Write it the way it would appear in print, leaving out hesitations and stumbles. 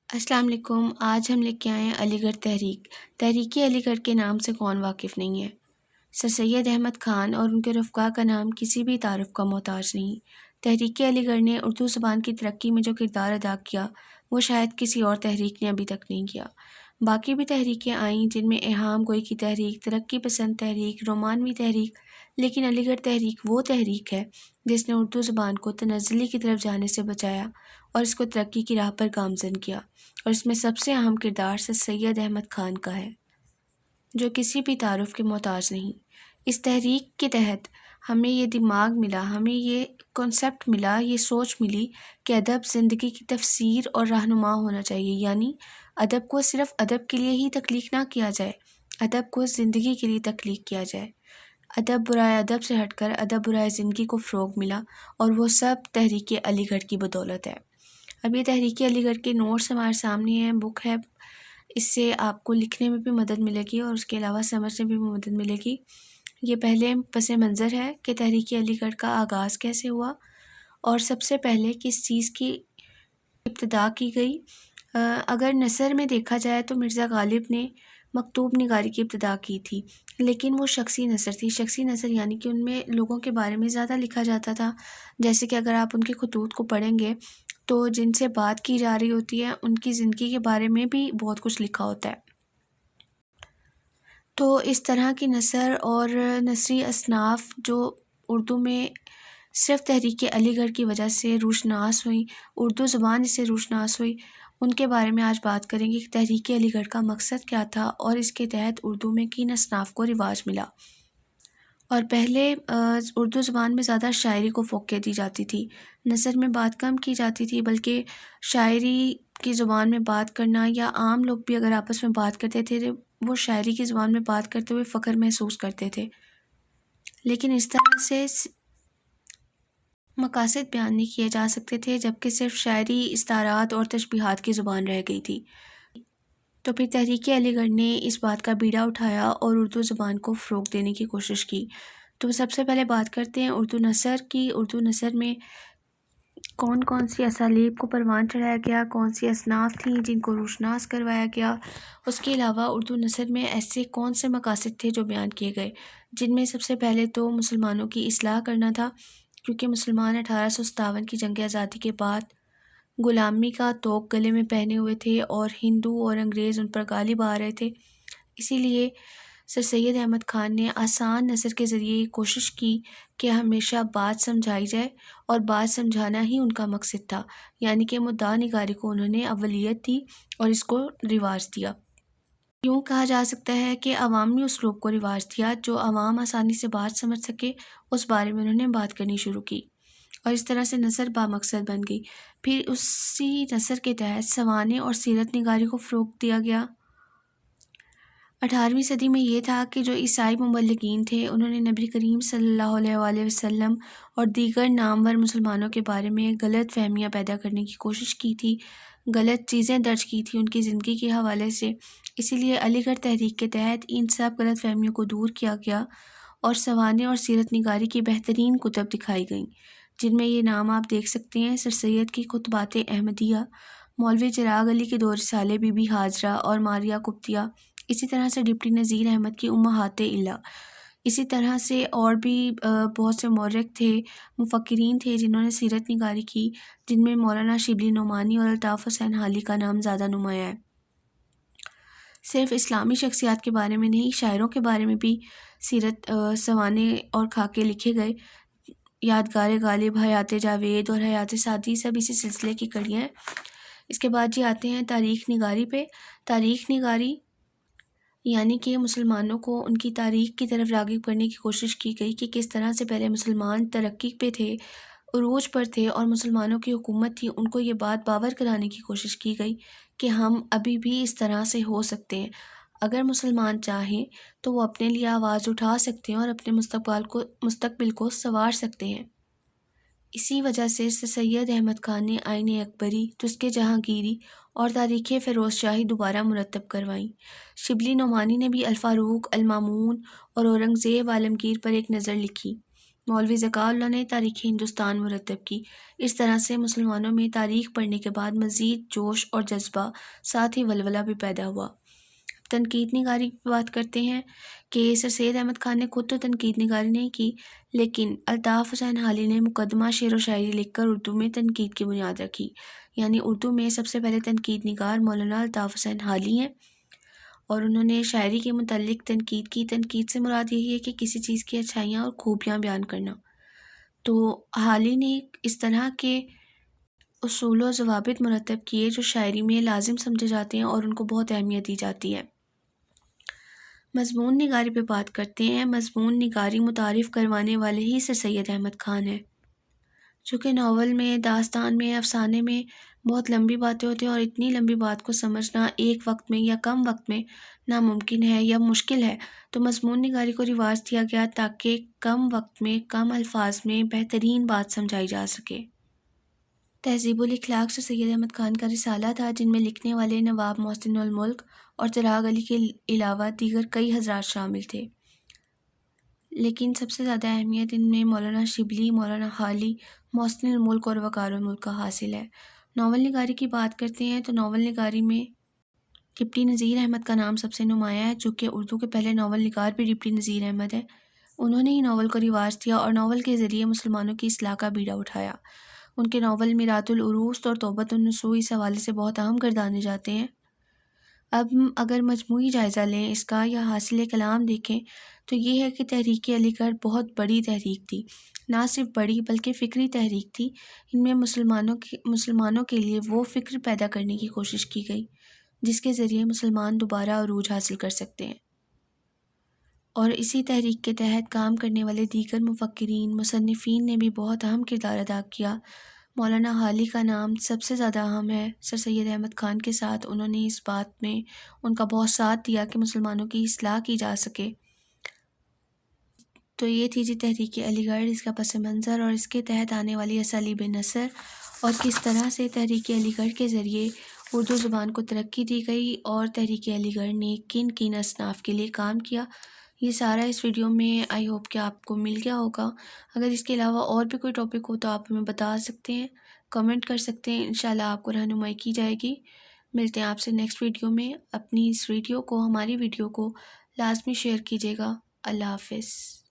السلام علیکم۔ آج ہم لے کے آئے ہیں علی گڑھ تحریک۔ تحریک علی گڑھ کے نام سے کون واقف نہیں ہے؟ سر سید احمد خان اور ان کے رفقا کا نام کسی بھی تعارف کا محتاج نہیں۔ تحریک علی گڑھ نے اردو زبان کی ترقی میں جو کردار ادا کیا وہ شاید کسی اور تحریک نے ابھی تک نہیں کیا۔ باقی بھی تحریکیں آئیں جن میں اہام گوئی کی تحریک، ترقی پسند تحریک، رومانوی تحریک، لیکن علی گڑھ تحریک وہ تحریک ہے جس نے اردو زبان کو تنزلی کی طرف جانے سے بچایا اور اس کو ترقی کی راہ پر گامزن کیا، اور اس میں سب سے اہم کردار سر سید احمد خان کا ہے جو کسی بھی تعارف کے محتاج نہیں۔ اس تحریک کے تحت ہمیں یہ دماغ ملا، ہمیں یہ کنسیپٹ ملا، یہ سوچ ملی کہ ادب زندگی کی تفسیر اور رہنما ہونا چاہیے، یعنی ادب کو صرف ادب کے لیے ہی تخلیق نہ کیا جائے، ادب کو زندگی کے لیے تخلیق کیا جائے۔ ادب برائے ادب سے ہٹ کر ادب برائے زندگی کو فروغ ملا، اور وہ سب تحریک علی گڑھ کی بدولت ہے۔ اب یہ تحریک علی گڑھ کے نوٹس ہمارے سامنے ہیں، بک ہے، اس سے آپ کو لکھنے میں بھی مدد ملے گی اور اس کے علاوہ سمجھنے میں بھی مدد ملے گی۔ یہ پہلے پس منظر ہے کہ تحریک علی گڑھ کا آغاز کیسے ہوا اور سب سے پہلے کس چیز کی ابتدا کی گئی۔ اگر نثر میں دیکھا جائے تو مرزا غالب نے مکتوب نگاری کی ابتدا کی تھی، لیکن وہ شخصی نثر تھی۔ شخصی نثر یعنی کہ ان میں لوگوں کے بارے میں زیادہ لکھا جاتا تھا، جیسے کہ اگر آپ ان کے خطوط کو پڑھیں گے تو جن سے بات کی جا رہی ہوتی ہے ان کی زندگی کے بارے میں بھی بہت کچھ لکھا ہوتا ہے۔ تو اس طرح کی نثر اور نثری اصناف جو اردو میں صرف تحریک علی گڑھ کی وجہ سے روشناس ہوئی، اردو زبان اس سے روشناس ہوئی، ان کے بارے میں آج بات کریں گے کہ تحریک علی گڑھ کا مقصد کیا تھا اور اس کے تحت اردو میں کن اصناف کو رواج ملا۔ اور پہلے اردو زبان میں زیادہ شاعری کو فوقیت دی جاتی تھی، نثر میں بات کم کی جاتی تھی، بلکہ شاعری کی زبان میں بات کرنا، یا عام لوگ بھی اگر آپس میں بات کرتے تھے تو وہ شاعری کی زبان میں بات کرتے ہوئے فخر محسوس کرتے تھے، لیکن اس طرح سے مقاصد بیان نہیں کیے جا سکتے تھے، جبکہ صرف شاعری استعارات اور تشبیہات کی زبان رہ گئی تھی۔ تو پھر تحریک علی گڑھ نے اس بات کا بیڑا اٹھایا اور اردو زبان کو فروغ دینے کی کوشش کی۔ تو سب سے پہلے بات کرتے ہیں اردو نثر کی۔ اردو نثر میں کون کون سی اسالیب کو پروان چڑھایا گیا، کون سی اصناف تھیں جن کو روشناس کروایا گیا، اس کے علاوہ اردو نثر میں ایسے کون سے مقاصد تھے جو بیان کیے گئے، جن میں سب سے پہلے تو مسلمانوں کی اصلاح کرنا تھا، کیونکہ مسلمان 1857 کی جنگ آزادی کے بعد غلامی کا طوق گلے میں پہنے ہوئے تھے اور ہندو اور انگریز ان پر غالب آ رہے تھے۔ اسی لیے سر سید احمد خان نے آسان نثر کے ذریعے یہ کوشش کی کہ ہمیشہ بات سمجھائی جائے، اور بات سمجھانا ہی ان کا مقصد تھا، یعنی کہ مدعا نگاری کو انہوں نے اولیت دی اور اس کو رواج دیا۔ یوں کہا جا سکتا ہے کہ عوامی اسلوب کو رواج دیا، جو عوام آسانی سے بات سمجھ سکے اس بارے میں انہوں نے بات کرنی شروع کی، اور اس طرح سے نثر بامقصد بن گئی۔ پھر اسی نثر کے تحت سوانح اور سیرت نگاری کو فروغ دیا گیا۔ 18ویں صدی میں یہ تھا کہ جو عیسائی مبلغین تھے انہوں نے نبی کریم صلی اللہ علیہ وآلہ وسلم اور دیگر نامور مسلمانوں کے بارے میں غلط فہمیاں پیدا کرنے کی کوشش کی تھی، غلط چیزیں درج کی تھی ان کی زندگی کے حوالے سے۔ اسی لیے علی گڑھ تحریک کے تحت ان سب غلط فہمیوں کو دور کیا گیا اور سوانح اور سیرت نگاری کی بہترین کتب دکھائی گئیں، جن میں یہ نام آپ دیکھ سکتے ہیں: سر سید کی خطبات احمدیہ، مولوی چراغ علی کے دو رسالے بی بی ہاجرہ اور ماریہ قبطیہ، اسی طرح سے ڈپٹی نذیر احمد کی امہات اللہ، اسی طرح سے اور بھی بہت سے مورخ تھے، مفکرین تھے جنہوں نے سیرت نگاری کی، جن میں مولانا شبلی نعمانی اور الطاف حسین حالی کا نام زیادہ نمایاں ہے۔ صرف اسلامی شخصیات کے بارے میں نہیں، شاعروں کے بارے میں بھی سیرت سوانح اور خاکے لکھے گئے۔ یادگار غالب، حیات جاوید اور حیات سعدی سب اسی سلسلے کی کڑیاں ہیں۔ اس کے بعد آتے ہیں تاریخ نگاری پہ۔ تاریخ نگاری یعنی کہ مسلمانوں کو ان کی تاریخ کی طرف راغب کرنے کی کوشش کی گئی کہ کس طرح سے پہلے مسلمان ترقی پہ تھے، عروج پر تھے اور مسلمانوں کی حکومت تھی، ان کو یہ بات باور کرانے کی کوشش کی گئی کہ ہم ابھی بھی اس طرح سے ہو سکتے ہیں، اگر مسلمان چاہیں تو وہ اپنے لیے آواز اٹھا سکتے ہیں اور اپنے مستقبل کو سنوار سکتے ہیں۔ اسی وجہ سے سر سید احمد خان نے آئین اکبری، تزک جہانگیری اور تاریخ فیروز شاہی دوبارہ مرتب کروائیں۔ شبلی نعمانی نے بھی الفاروق، المامون اور اورنگزیب عالمگیر پر ایک نظر لکھی، مولوی ذکاء اللہ نے تاریخ ہندوستان مرتب کی۔ اس طرح سے مسلمانوں میں تاریخ پڑھنے کے بعد مزید جوش اور جذبہ، ساتھ ہی ولولہ بھی پیدا ہوا۔ تنقید نگاری کی بات کرتے ہیں کہ سر سید احمد خان نے خود تو تنقید نگاری نہیں کی، لیکن الطاف حسین حالی نے مقدمہ شعر و شاعری لکھ کر اردو میں تنقید کی بنیاد رکھی۔ یعنی اردو میں سب سے پہلے تنقید نگار مولانا الطاف حسین حالی ہیں، اور انہوں نے شاعری کے متعلق تنقید کی۔ تنقید سے مراد یہی ہے کہ کسی چیز کی اچھائیاں اور خوبیاں بیان کرنا۔ تو حالی نے اس طرح کے اصول و ضوابط مرتب کیے جو شاعری میں لازم سمجھے جاتے ہیں اور ان کو بہت اہمیت دی جاتی ہے۔ مضمون نگاری پہ بات کرتے ہیں۔ مضمون نگاری متعارف کروانے والے ہی سر سید احمد خان ہیں، چونکہ ناول میں، داستان میں، افسانے میں بہت لمبی باتیں ہوتی ہیں، اور اتنی لمبی بات کو سمجھنا ایک وقت میں یا کم وقت میں ناممکن ہے یا مشکل ہے۔ تو مضمون نگاری کو رواج دیا گیا تاکہ کم وقت میں، کم الفاظ میں بہترین بات سمجھائی جا سکے۔ تہذیب الاخلاق سر سید احمد خان کا رسالہ تھا، جن میں لکھنے والے نواب محسن الملک اور چراغ علی کے علاوہ دیگر کئی حضرات شامل تھے، لیکن سب سے زیادہ اہمیت ان میں مولانا شبلی، مولانا حالی، محسن الملک اور وقار الملک کا حاصل ہے۔ ناول نگاری کی بات کرتے ہیں تو ناول نگاری میں ڈپٹی نذیر احمد کا نام سب سے نمایاں ہے، چونکہ اردو کے پہلے ناول نگار بھی ڈپٹی نذیر احمد ہیں۔ انہوں نے ہی ناول کو رواج دیا اور ناول کے ذریعے مسلمانوں کی اصلاح کا بیڑا اٹھایا۔ ان کے ناول میرات العروس اور توبۃ النصوح اس حوالے سے بہت اہم گردانے جاتے ہیں۔ اب اگر مجموعی جائزہ لیں اس کا یا حاصل کلام دیکھیں تو یہ ہے کہ تحریک علی گڑھ بہت بڑی تحریک تھی، نہ صرف بڑی بلکہ فکری تحریک تھی۔ ان میں مسلمانوں کے لیے وہ فکر پیدا کرنے کی کوشش کی گئی جس کے ذریعے مسلمان دوبارہ عروج حاصل کر سکتے ہیں، اور اسی تحریک کے تحت کام کرنے والے دیگر مفکرین، مصنفین نے بھی بہت اہم کردار ادا کیا۔ مولانا حالی کا نام سب سے زیادہ اہم ہے۔ سر سید احمد خان کے ساتھ انہوں نے اس بات میں ان کا بہت ساتھ دیا کہ مسلمانوں کی اصلاح کی جا سکے۔ تو یہ تھی جی تحریک علی گڑھ، اس کا پس منظر اور اس کے تحت آنے والی اسالیب نثر، اور کس طرح سے تحریک علی گڑھ کے ذریعے اردو زبان کو ترقی دی گئی اور تحریک علی گڑھ نے کن کن اصناف کے لیے کام کیا۔ یہ سارا اس ویڈیو میں آئی ہوپ کہ آپ کو مل گیا ہوگا۔ اگر اس کے علاوہ اور بھی کوئی ٹاپک ہو تو آپ ہمیں بتا سکتے ہیں، کمنٹ کر سکتے ہیں، انشاءاللہ آپ کو رہنمائی کی جائے گی۔ ملتے ہیں آپ سے نیکسٹ ویڈیو میں۔ اپنی اس ویڈیو کو، ہماری ویڈیو کو لازمی شیئر کیجیے گا۔ اللہ حافظ۔